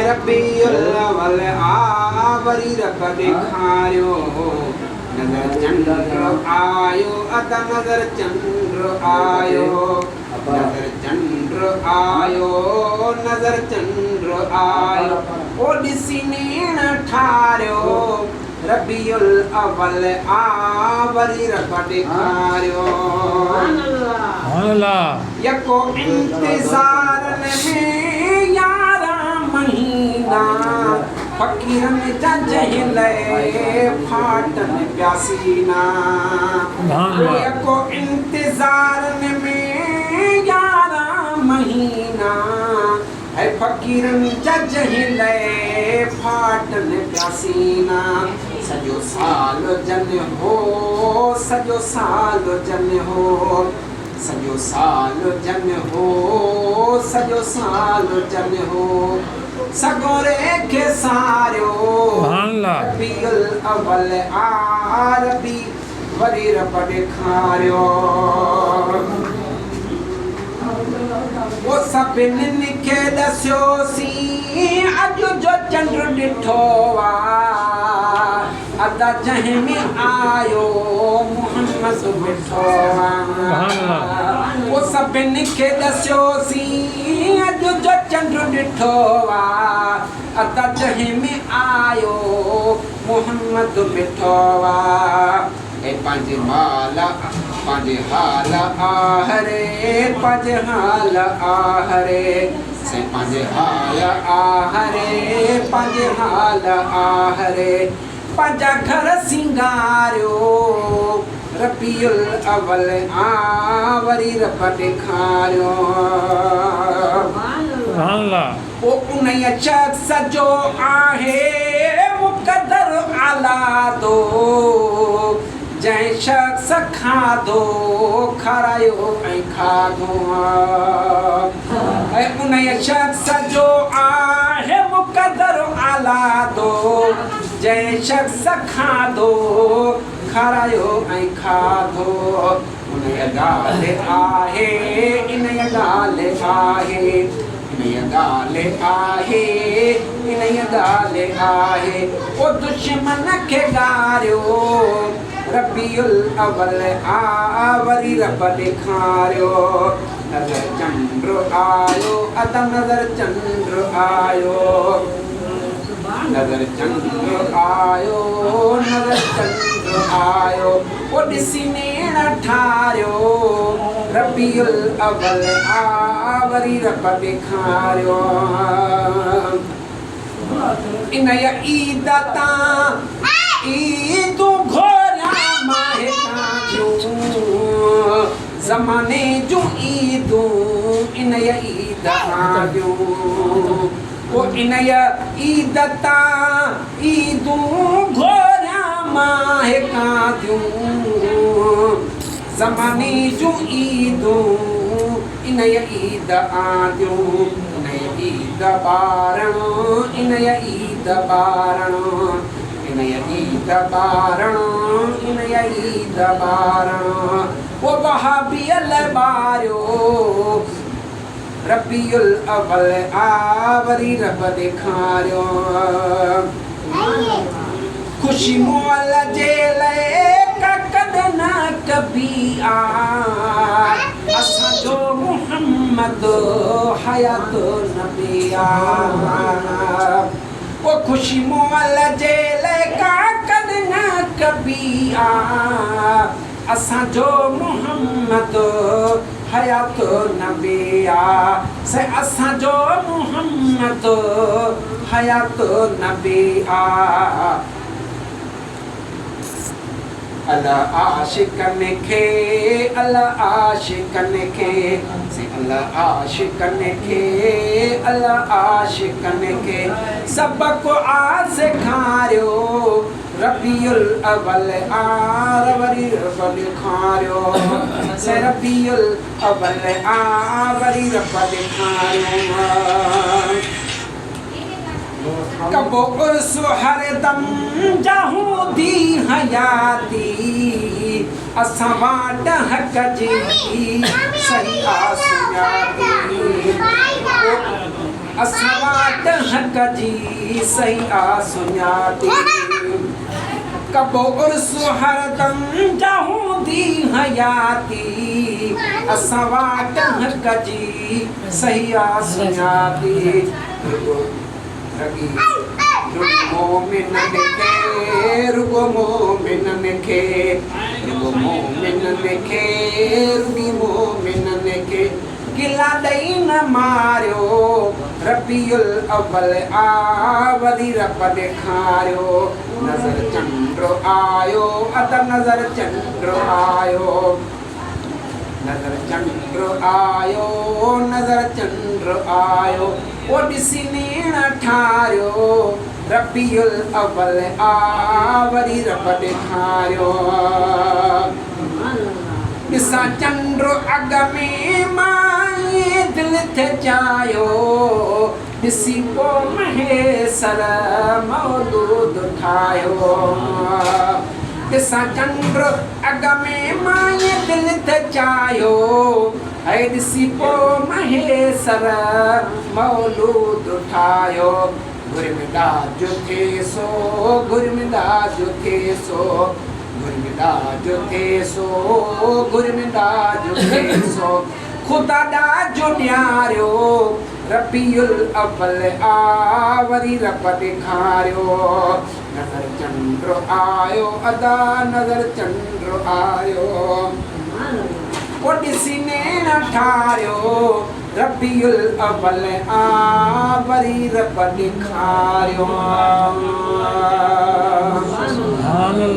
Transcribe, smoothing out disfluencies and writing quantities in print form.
रब्बियुल अव्वल आवरी रब दिखायो नजर चंद्र आयो अदा नजर चंद्र आयो नजर चंद्र आयो नजर चंद्र आयो ओ दिसिनेण ठारियो रब्बियुल अव्वल आवरी रब दिखायो यको इंतजार में यारा महीना फकीरन जा जहिले फाटन प्यासीना यको इंतजार में यारा महीना है फकीरन जा जहिले फाटन प्यासीना सजो साल जन हो सजो साल जन हो सजो साल जन हो सजो साल जन हो सगोरे के सारो रब्बियुल अव्वल आरबी वरी रब दिखारियो वो सभिनी खे दस्यो सी अॼु जो चंड ॾिठो अदा जंहिंमें आयो मोहम्मद मिठो वो सभिनी खे दस्यो सी अॼु जो चंड ॾिठो अदा जंहिंमें आयो मोहम्मद मिठो ए पंहिंजे माला पंहिंजे हाल आहरे पंहिंजे हाल आहरे से पंहिंजे हाल आहरे पंहिंजे हाल आहरे पंहिंजा घर सिंगारियो रब्बियुल अव्वल आवरी रब दिखारियो ओ उन्हीअ शख्स जो आहे मुक़दर आला दो जंहिं शख्स खाधो खारायो ऐं खाधो ऐं उन्हीअ शख्स जो आहे मुक़दर आला दो जंहिं शख्स खाधो खारायो ऐं खाधो उन्हीअ ॻाल्हि आहे इन्हीअ ॻाल्हि आहे इन्हीअ ॻाल्हि आहे इन्हीअ ॻाल्हि आहे ओ दुश्मन खे ॻारियो रब्बियुल अव्वल आवरी रब दिखारियो नजर चंद्र आयो अदा नजर चंद्र आयो नजर चंद्र आयो नजर चंद्र आयो ओ दिसिनेण ठारियो रब्बियुल अव्वल आवरी रब दिखारियो इन्हीअ ईद तां ईदू घोरा महका जूं ज़माने जूं ईदूं इन्हीअ ईद आयूं ओ इन्हीअ ईद तां ईदूं घोरा महका जूं ज़माने जूं ईदूं इन्हीअ ईद आयूं इन्हीअ ईद ॿारणो इन्हीअ ईद ॿारणो इन्हीअ ईद ॿारणो इन्हीअ ईद ॿारणो ओ वहाबियल ॿारियो रब्बियुल अव्वल आवरी रब दिखारियो खुशी मोल जे लाइ कॾहिं न कभी आ असांजो मोहम्मद हयात नबी आ ओ खुशी मोल जे लाइ कॾहिं न कभी आ असांजो मोहम्मद हयात नबी आ से असांजो मोहम्मद हयात नबी आ अल्लाह आशिकन खे अल्लाह आशिकन खे से अल्लाह आशिकन खे अल्लाह आशिकन खे सबक आ सिखारियो रब्बियुल अव्वल आवरी रब दिखारियो से रब्बियुल अव्वल आवरी रब दिखारियो कबो उर्स हरदम जहूदी हयाती असां वाट हक जी सही आसियाती असवाट हक जी सही सुञाती कबो उर्सु हरदम जहूंदी हयाती असवाट हक जी सही सुञाती रुगो मोमिनन खे रुगो मोमिनन खे रुगो मोमिनन खे रुगी मोमिनन खे गिला ॾेई न मारियो रबीउल अव्वल वरी रब ॾेखारियो नज़र चंड आयो अद नज़र चंड आयो नज़र चंड आयो नज़र चंड आयो ओ ॾिसी नेण ठारियो रबीउल अव्वल वरी रब ॾेखारियो ॾिसां चंड अॻ में माए दिलि थे चाहियो ॾिसी पोइ महेसर मौलूद ठाहियो ॾिसां चंड अॻ में माए दिलि थे चाहियो है ॾिसी पोइ महेसर मौलूद ठाहियो गुरमिदाज थे सो गुरमिदाज थे सो गुरमिदाज थे सो गुरमिदाज थे सो खुदा ॾाजो ॾियारियो रबीउल अव्वल वरी रब ॾेखारियो नज़र चंड आयो अदा नज़र चंड आयो ओ ॾिसी नेण ठारियो रबीउल अव्वल वरी रब ॾेखारियो